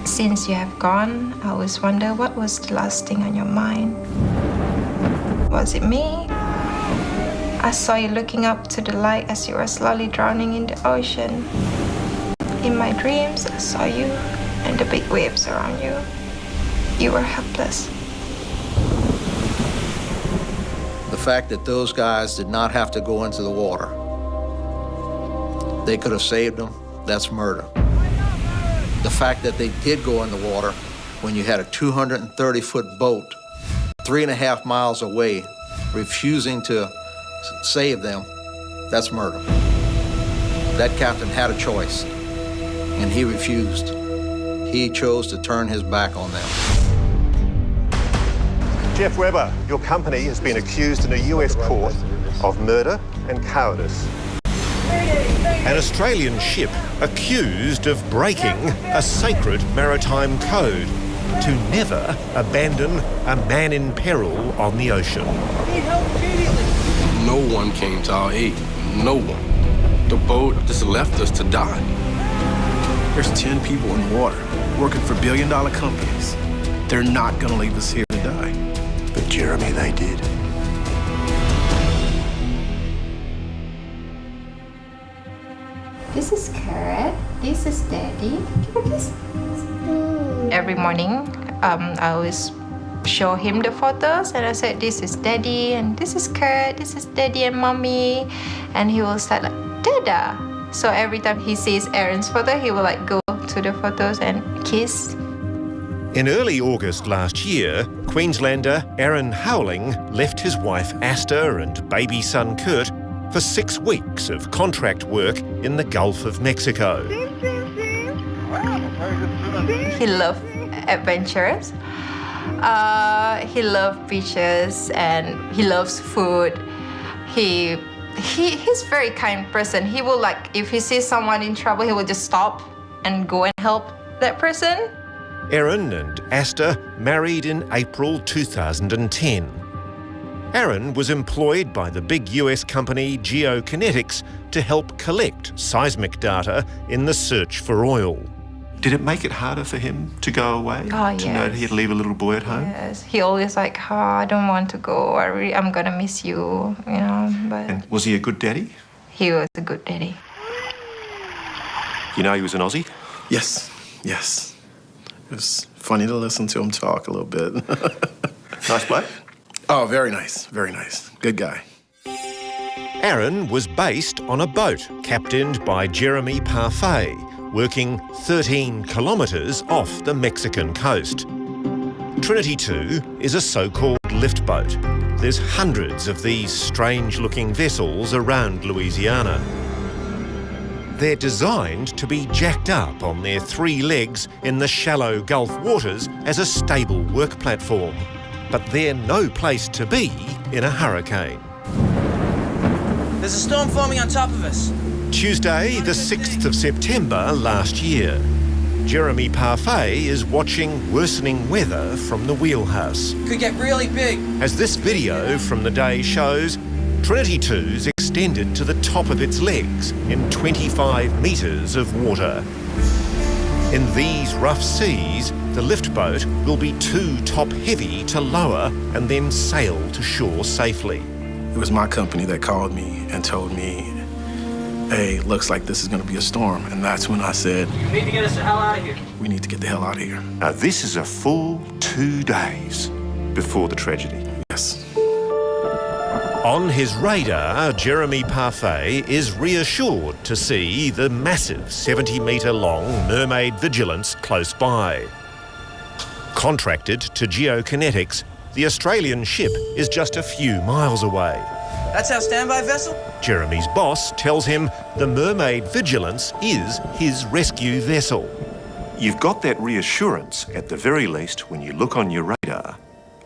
Since you have gone, I always wonder what was the last thing on your mind. Was it me? I saw you looking up to the light as you were slowly drowning in the ocean. In my dreams, I saw you and the big waves around you. You were helpless. The fact that those guys did not have to go into the water, they could have saved them, that's murder. The fact that they did go in the water when you had a 230-foot boat 3.5 miles away, refusing to save them, that's murder. That captain had a choice, and he refused. He chose to turn his back on them. Jeff Webber, your company has been accused in a US court of murder and cowardice. An Australian ship accused of breaking a sacred maritime code to never abandon a man in peril on the ocean. Need help immediately. No one came to our aid. No one. The boat just left us to die. There's 10 people in the water working for billion-dollar companies. They're not gonna leave us here to die. But Jeremy, they did. This is Carrot. This is Daddy. Every morning, I always show him the photos and I said, this is Daddy and this is Kurt, this is Daddy and Mommy. And he will start like, Dada. So every time he sees Aaron's photo, he will like go to the photos and kiss. In early August last year, Queenslander Aaron Howling left his wife Asta and baby son Kurt for 6 weeks of contract work in the Gulf of Mexico. He loves adventures. He loves beaches and he loves food. He's a very kind person. He will like, if he sees someone in trouble, he will just stop and go and help that person. Aaron and Asta married in April 2010. Aaron was employed by the big US company Geokinetics to help collect seismic data in the search for oil. Did it make it harder for him to go away? Oh, to know he had to leave a little boy at home? Yes, he always like, oh, I don't want to go. I'm gonna miss you, you know. But And was he a good daddy? he was a good daddy. You know he was an Aussie? Yes, yes. It was funny to listen to him talk a little bit. Nice bloke? Oh, very nice, very nice. Good guy. Aaron was based on a boat captained by Jeremy Parfait, working 13 kilometres off the Mexican coast. Trinity 2 is a so-called lift boat. There's hundreds of these strange-looking vessels around Louisiana. They're designed to be jacked up on their 3 legs in the shallow Gulf waters as a stable work platform. But they're no place to be in a hurricane. There's a storm forming on top of us. Tuesday, the 6th of September last year. Jeremy Parfait is watching worsening weather from the wheelhouse. Could get really big. As this video from the day shows, Trinity 2's extended to the top of its legs in 25 metres of water. In these rough seas, the lift boat will be too top-heavy to lower and then sail to shore safely. It was my company that called me and told me, hey, looks like this is going to be a storm. And that's when I said, You need to get us the hell out of here. we need to get the hell out of here. Now, this is a full 2 days before the tragedy. Yes. On his radar, Jeremy Parfait is reassured to see the massive 70-metre-long Mermaid Vigilance close by. Contracted to Geokinetics, the Australian ship is just a few miles away. That's our standby vessel? Jeremy's boss tells him the Mermaid Vigilance is his rescue vessel. You've got that reassurance, at the very least, when you look on your radar.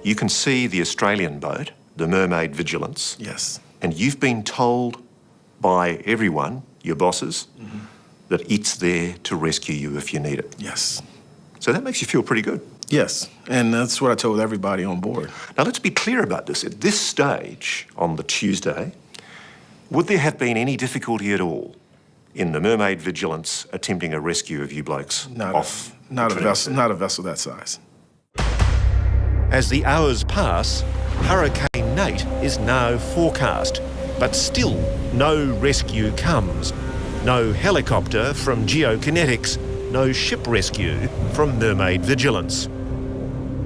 You can see the Australian boat, the Mermaid Vigilance. Yes. And you've been told by everyone, your bosses, that it's there to rescue you if you need it. Yes. So that makes you feel pretty good. Yes. And that's what I told everybody on board. Now, let's be clear about this. At this stage, on the Tuesday, would there have been any difficulty at all in the Mermaid Vigilance attempting a rescue of you blokes off Not a vessel that size. As the hours pass, Hurricane Nate is now forecast, but still no rescue comes. No helicopter from Geokinetics, no ship rescue from Mermaid Vigilance.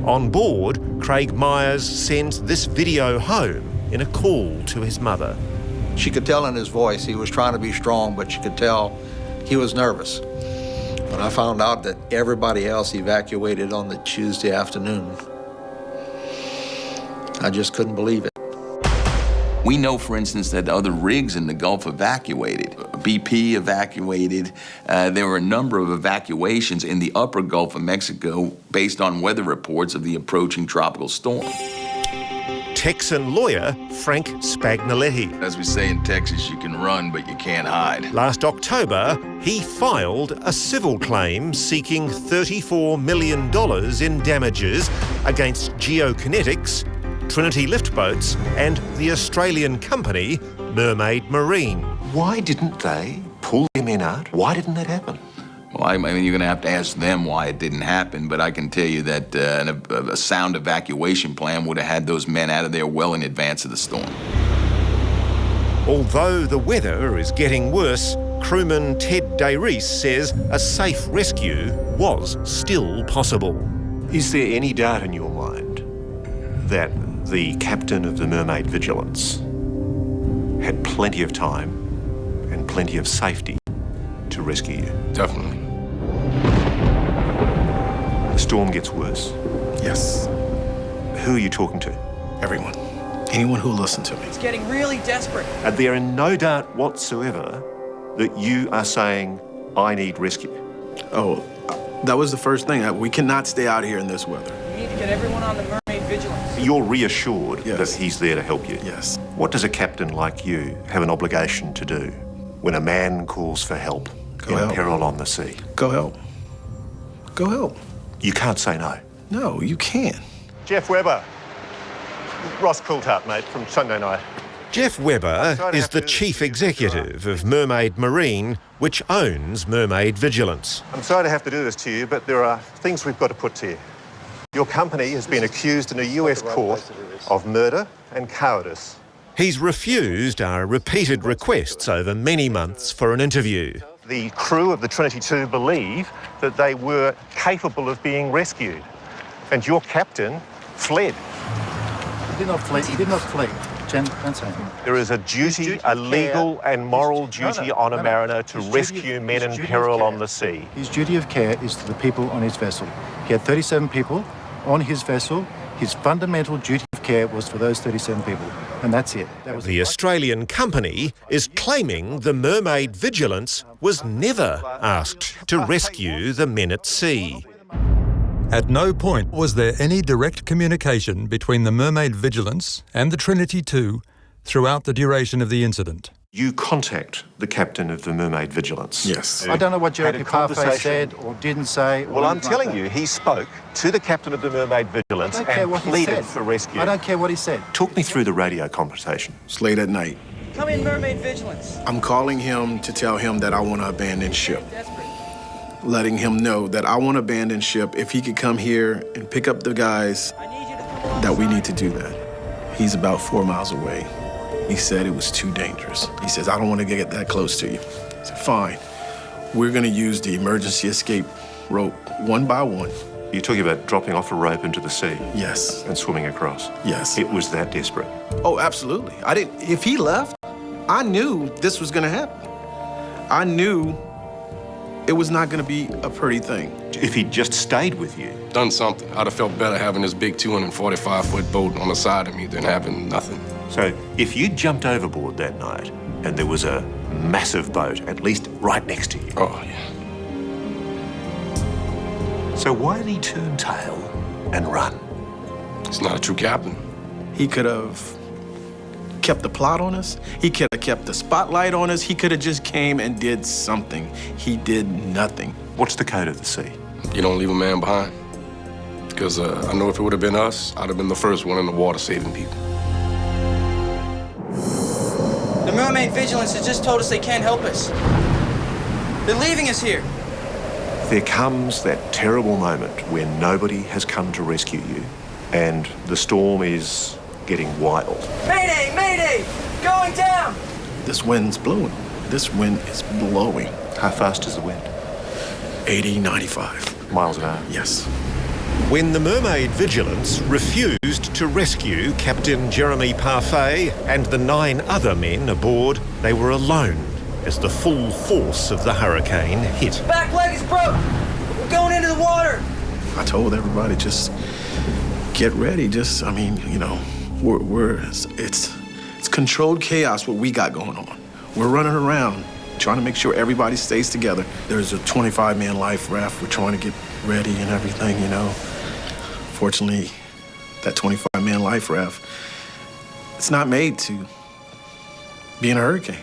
On board, Craig Myers sends this video home in a call to his mother. She could tell in his voice he was trying to be strong, but she could tell he was nervous. When I found out that everybody else evacuated on the Tuesday afternoon, I just couldn't believe it. We know, for instance, that other rigs in the Gulf evacuated. BP evacuated. There were a number of evacuations in the upper Gulf of Mexico based on weather reports of the approaching tropical storm. Texan lawyer Frank Spagnoletti. As we say in Texas, you can run, but you can't hide. Last October, he filed a civil claim seeking $34 million in damages against Geokinetics, Trinity Liftboats and the Australian company Mermaid Marine. Why didn't they pull the men out? Why didn't that happen? Well, I mean, you're going to have to ask them why it didn't happen, but I can tell you that a sound evacuation plan would have had those men out of there well in advance of the storm. Although the weather is getting worse, crewman Ted Dayreese says a safe rescue was still possible. Is there any doubt in your mind that the captain of the Mermaid Vigilance had plenty of time and plenty of safety to rescue you? Definitely. The storm gets worse. Yes. Who are you talking to? Everyone. Anyone who'll listen to me. It's getting really desperate. And there are no doubt whatsoever that you are saying, I need rescue. Oh, that was the first thing. We cannot stay out here in this weather. We need to get everyone on the Mermaid Vigilance. You're reassured Yes. that he's there to help you. Yes. What does a captain like you have an obligation to do when a man calls for help Go in help. peril on the sea? Go help. Go help. You can't say no. No, you can't. Jeff Webber. Ross Coulthart, mate, from Sunday night. Jeff Webber is the chief executive of Mermaid Marine, which owns Mermaid Vigilance. I'm sorry to have to do this to you, but there are things we've got to put to you. Your company has been accused in a US court of murder and cowardice. He's refused our repeated requests over many months for an interview. The crew of the Trinity 2 believe that they were capable of being rescued, and your captain fled. He did not flee. He did not flee. Jen, don't say anything. There is a duty, a legal and moral duty on a mariner to rescue men in peril on the sea. His duty of care is to the people on his vessel. He had 37 people on his vessel. His fundamental duty of care was for those 37 people, and that's it. That was The Australian company is claiming the Mermaid Vigilance was never asked to rescue the men at sea. At no point was there any direct communication between the Mermaid Vigilance and the Trinity 2 throughout the duration of the incident. You contact the captain of the Mermaid Vigilance. Yes. I don't know what Had a Jeremy Parfait conversation. said or didn't say. Well, I'm telling you, he spoke to the captain of the Mermaid Vigilance I don't care and what he pleaded said. for rescue. I don't care what he said. Talk me through the radio conversation. It's late at night. Come in, Mermaid Vigilance. I'm calling him to tell him that I want to abandon ship. Desperate. Letting him know that I want to abandon ship. If he could come here and pick up the guys, I need you to come along. that we need to do that. He's about 4 miles away. He said it was too dangerous. He says, I don't want to get that close to you. I said, fine. We're going to use the emergency escape rope one by one. You're talking about dropping off a rope into the sea Yes. and swimming across. Yes. It was that desperate. Oh, absolutely. If he left, I knew this was going to happen. I knew it was not going to be a pretty thing. If he'd just stayed with you, Done something. I'd have felt better having this big 245-foot boat on the side of me than having nothing. so if you jumped overboard that night and there was a massive boat, at least right next to you, Oh, yeah. so why did he turn tail and run? He's not a true captain. He could have kept the plot on us. He could have kept the spotlight on us. He could have just came and did something. He did nothing. What's the code of the sea? You don't leave a man behind. Because I know if it would have been us, I'd have been the first one in the water saving people. The Mermaid Vigilance has just told us they can't help us. They're leaving us here. There comes that terrible moment when nobody has come to rescue you and the storm is getting wild. Mayday! Mayday! Going down! This wind's blowing. This wind is blowing. How fast is the wind? 80, 95. Miles an hour? Yes. When the Mermaid Vigilance refused to rescue Captain Jeremy Parfait and the 9 other men aboard, they were alone as the full force of the hurricane hit. Back leg is broke! We're going into the water! I told everybody, just get ready. It's controlled chaos what we got going on. We're running around trying to make sure everybody stays together. There's a 25-man life raft. We're trying to get ready and everything, Fortunately, that 25-man life raft, it's not made to be in a hurricane.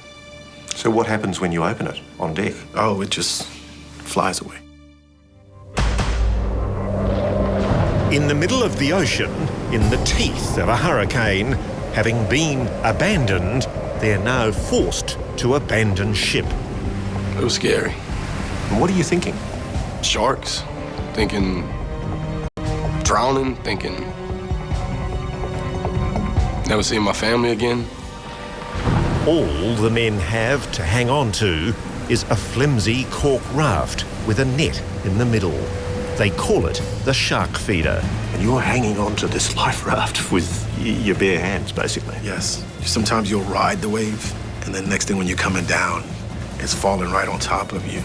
So what happens when you open it on deck? Oh, it just flies away. In the middle of the ocean, in the teeth of a hurricane, having been abandoned, they're now forced to abandon ship. It was scary. And what are you thinking? Sharks, thinking drowning, thinking never seeing my family again. All the men have to hang on to is a flimsy cork raft with a net in the middle. They call it the shark feeder. And you're hanging on to this life raft with your bare hands, basically. Yes. Sometimes you'll ride the wave, and then next thing when you're coming down, it's falling right on top of you.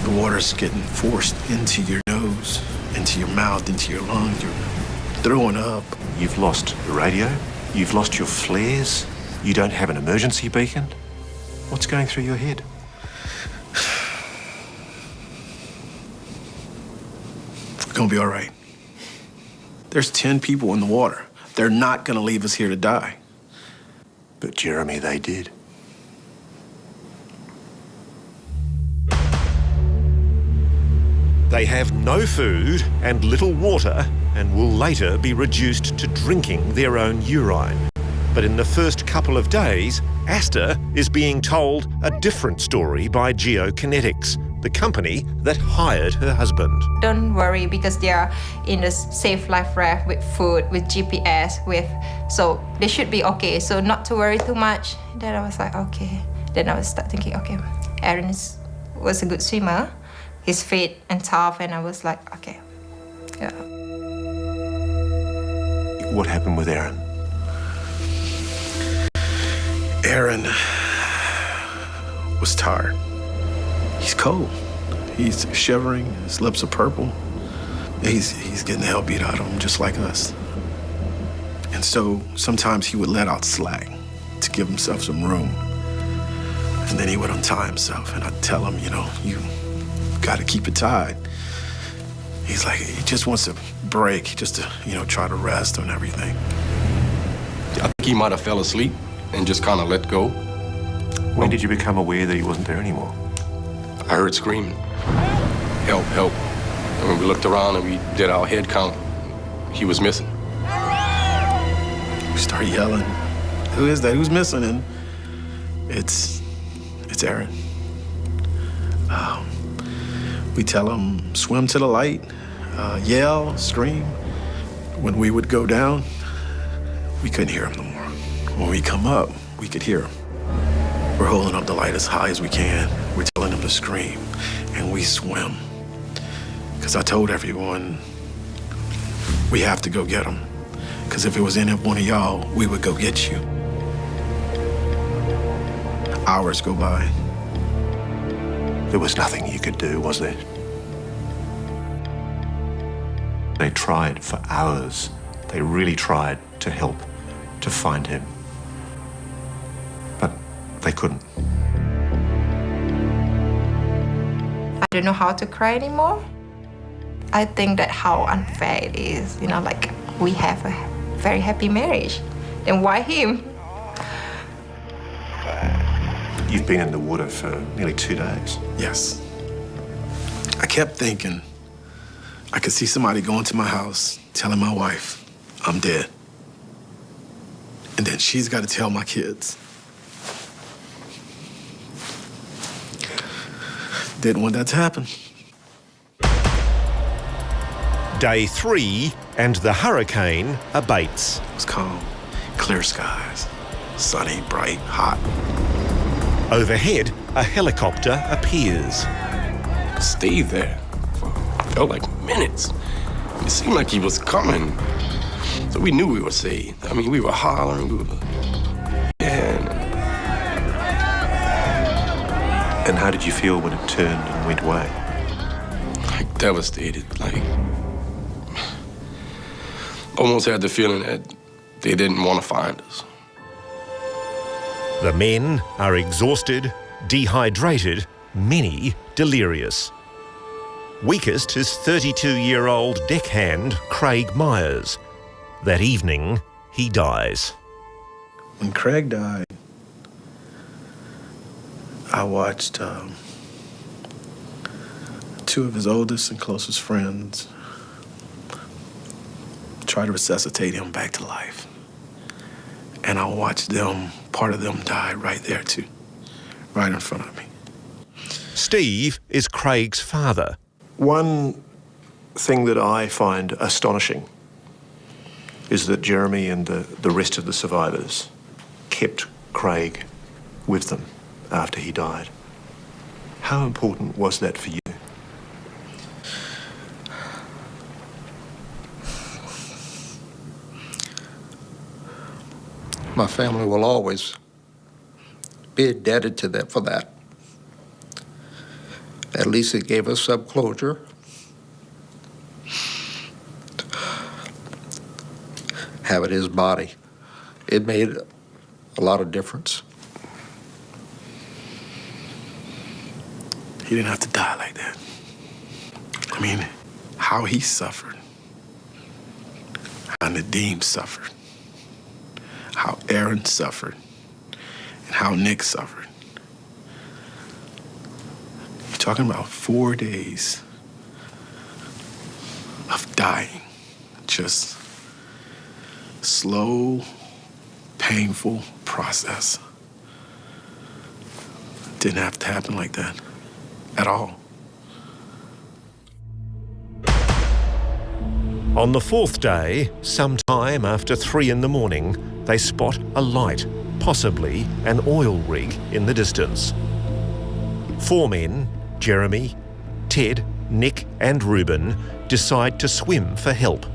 The water's getting forced into your nose, into your mouth, into your lungs. You're throwing up. You've lost the radio. You've lost your flares. You don't have an emergency beacon. What's going through your head? It's gonna be all right. There's 10 people in the water. They're not gonna leave us here to die. But Jeremy, they did. They have no food and little water and will later be reduced to drinking their own urine. But in the first couple of days, Asta is being told a different story by GeoKinetics, the company that hired her husband. Don't worry, because they are in a safe life raft with food, with GPS, so they should be okay. So not to worry too much. Then I was like, okay. Then I was start thinking, okay, Aaron was a good swimmer. He's fit and tough, and I was like, okay, yeah. What happened with Aaron? Aaron was tired. He's cold. He's shivering. His lips are purple. He's getting the hell beat out of him, just like us. And so sometimes he would let out slack to give himself some room. And then he would untie himself, and I'd tell him, you got to keep it tied. He's like, he just wants a break, just to, try to rest and everything. I think he might have fell asleep and just kind of let go. When did you become aware that he wasn't there anymore? I heard screaming, help, help. And when we looked around and we did our head count, he was missing. We started yelling, who is that? Who's missing? And it's Aaron. We tell him, swim to the light, yell, scream. When we would go down, we couldn't hear him no more. When we come up, we could hear him. We're holding up the light as high as we can. We're telling him to scream, and we swim. Because I told everyone, we have to go get him. Because if it was any one of y'all, we would go get you. Hours go by. There was nothing you could do, was there? They tried for hours. They really tried to help, to find him. But they couldn't. I don't know how to cry anymore. I think that how unfair it is, like we have a very happy marriage. Then why him? You've been in the water for nearly 2 days. Yes. I kept thinking I could see somebody go into my house telling my wife, I'm dead. And then she's got to tell my kids. Didn't want that to happen. Day 3 and the hurricane abates. It was calm, clear skies, sunny, bright, hot. Overhead, a helicopter appears. Stayed there for felt like minutes. It seemed like he was coming. So we knew we were saved. I mean, we were hollering, we were, And how did you feel when it turned and went away? like devastated, like almost had the feeling that they didn't want to find us. The men are exhausted, dehydrated, many delirious. Weakest is 32-year-old deckhand Craig Myers. That evening, he dies. When Craig died, I watched two of his oldest and closest friends try to resuscitate him back to life. And I watched them, part of them die right there too, right in front of me. Steve is Craig's father. One thing that I find astonishing is that Jeremy and the rest of the survivors kept Craig with them after he died. How important was that for you? My family will always be indebted to them for that. At least it gave us some closure. Having his body, it made a lot of difference. He didn't have to die like that. I mean, how he suffered, how Nadim suffered, how Aaron suffered, and how Nick suffered. You're talking about 4 days of dying, just slow, painful process. Didn't have to happen like that at all. On the 4th day, sometime after 3 in the morning, they spot a light, possibly an oil rig in the distance. 4 men, Jeremy, Ted, Nick and Reuben, decide to swim for help.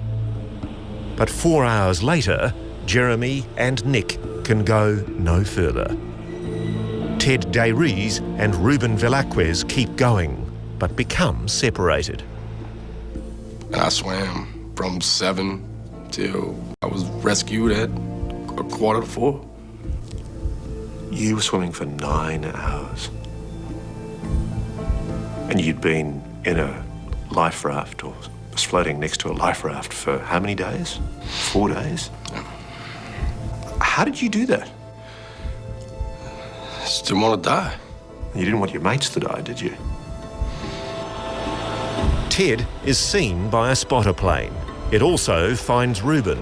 But 4 hours later, Jeremy and Nick can go no further. Ted Dayries and Reuben Velazquez keep going, but become separated. I swam from 7 till I was rescued at 3:45. You were swimming for 9 hours. And you'd been in a life raft or was floating next to a life raft for how many days? 4 days? Yeah. How did you do that? Just didn't want to die. You didn't want your mates to die, did you? Ted is seen by a spotter plane. It also finds Reuben.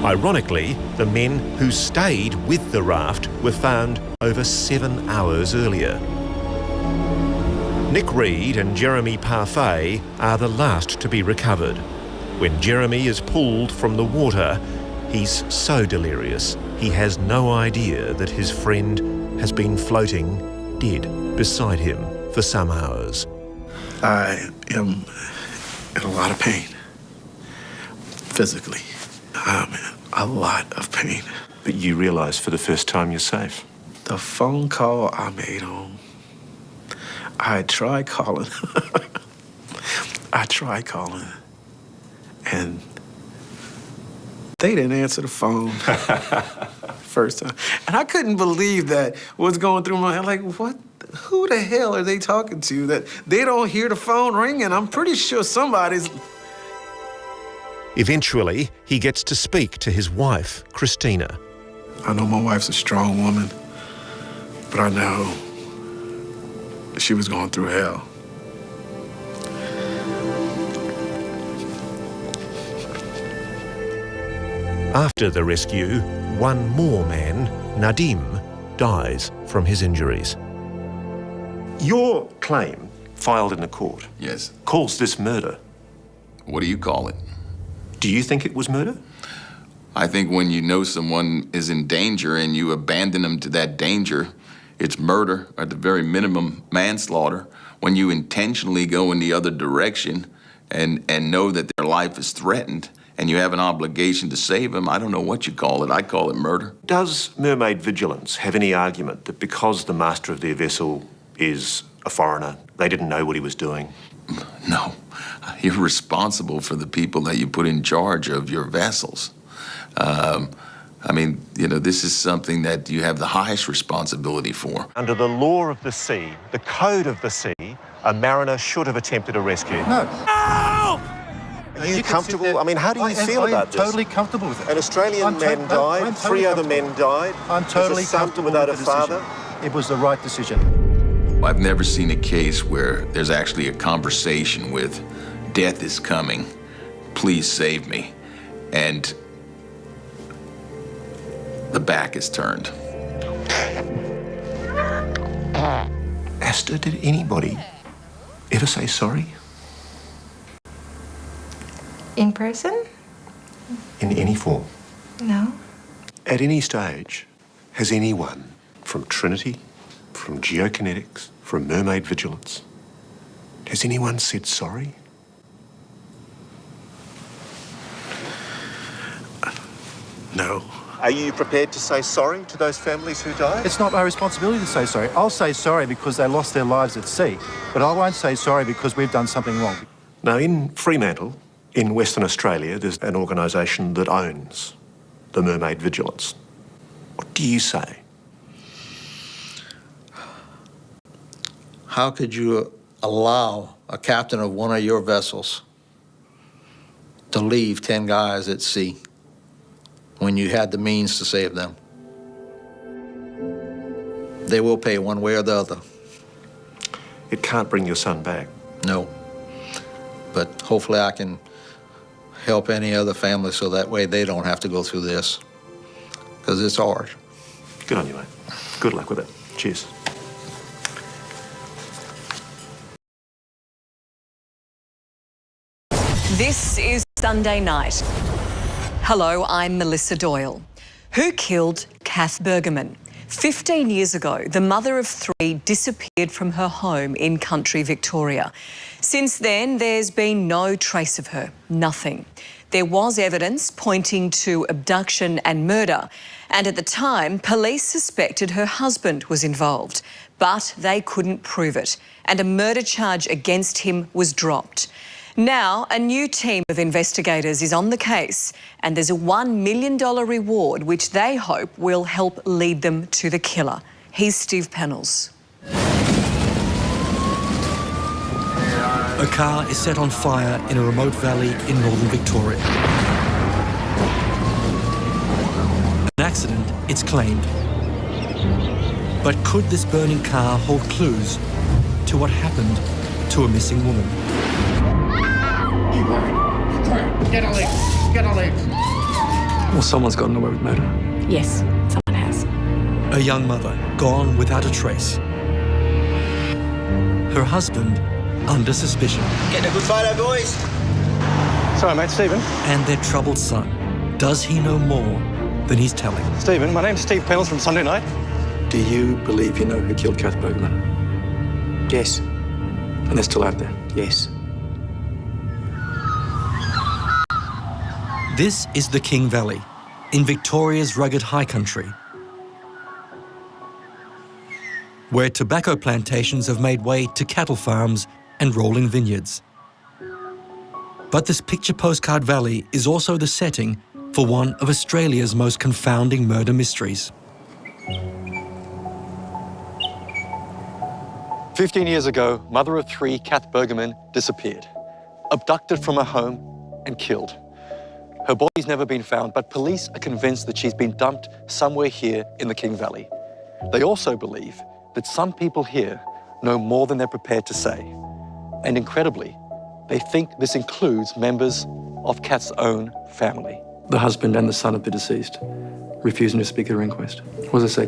Ironically, the men who stayed with the raft were found over 7 hours earlier. Nick Reed and Jeremy Parfait are the last to be recovered. When Jeremy is pulled from the water, he's so delirious he has no idea that his friend has been floating dead beside him for some hours. I am in a lot of pain, physically. I'm in a lot of pain. But you realise for the first time you're safe. The phone call I made home, I tried calling. And they didn't answer the phone first time. And I couldn't believe that was going through my head. Like, what? Who the hell are they talking to that they don't hear the phone ringing? I'm pretty sure somebody's... Eventually, he gets to speak to his wife, Christina. I know my wife's a strong woman, but I know she was going through hell. After the rescue, one more man, Nadim, dies from his injuries. Your claim, filed in the court, Yes. calls this murder. What do you call it? Do you think it was murder? I think when you know someone is in danger and you abandon them to that danger, it's murder, or at the very minimum, manslaughter. When you intentionally go in the other direction and know that their life is threatened and you have an obligation to save them, I don't know what you call it. I call it murder. Does Mermaid Vigilance have any argument that because the master of their vessel is a foreigner, they didn't know what he was doing? No. You're responsible for the people that you put in charge of your vessels. I mean, you know, this is something that you have the highest responsibility for. Under the law of the sea, the code of the sea, a mariner should have attempted a rescue. No. Are you comfortable? I mean, how do you feel about this? I'm totally comfortable with it. An Australian man died, three other men died. I'm totally comfortable without with a the father. decision. It was the right decision. I've never seen a case where there's actually a conversation with, death is coming, please save me, and the back is turned. Asta, did anybody ever say sorry? In person? In any form? No. At any stage, has anyone from Trinity, from geokinetics, from Mermaid Vigilance, has anyone said sorry? No. Are you prepared to say sorry to those families who died? It's not my responsibility to say sorry. I'll say sorry because they lost their lives at sea, but I won't say sorry because we've done something wrong. Now, in Fremantle, in Western Australia, there's an organisation that owns the Mermaid Vigilance. What do you say? How could you allow a captain of one of your vessels to leave 10 guys at sea when you had the means to save them? They will pay one way or the other. It can't bring your son back. No. But hopefully I can help any other family so that way they don't have to go through this, because it's hard. Good on you, mate. Good luck with it. Cheers. This is Sunday Night. Hello, I'm Melissa Doyle. Who killed Kath Bergerman? 15 years ago, the mother of 3 disappeared from her home in country Victoria. Since then, there's been no trace of her, nothing. There was evidence pointing to abduction and murder, and at the time, police suspected her husband was involved, but they couldn't prove it, and a murder charge against him was dropped. Now, a new team of investigators is on the case, and there's a $1 million reward which they hope will help lead them to the killer. Here's Steve Pennells. A car is set on fire in a remote valley in northern Victoria. An accident, it's claimed. But could this burning car hold clues to what happened to a missing woman? Get a leg. Get a leg. Well, someone's gotten away with murder. Yes, someone has. A young mother, gone without a trace. Her husband, under suspicion. Getting a good photo, boys? Sorry, mate, Stephen. And their troubled son. Does he know more than he's telling? Stephen, my name's Steve Pennells from Sunday Night. Do you believe you know who killed Kath Bergerman? Yes. And they're still out there? Yes. This is the King Valley, in Victoria's rugged high country, where tobacco plantations have made way to cattle farms and rolling vineyards. But this picture postcard valley is also the setting for one of Australia's most confounding murder mysteries. 15 years ago, mother of 3, Kath Bergerman, disappeared, abducted from her home and killed. Her body's never been found, but police are convinced that she's been dumped somewhere here in the King Valley. They also believe that some people here know more than they're prepared to say. And incredibly, they think this includes members of Kath's own family. The husband and the son of the deceased, refusing to speak at her inquest. What does it say?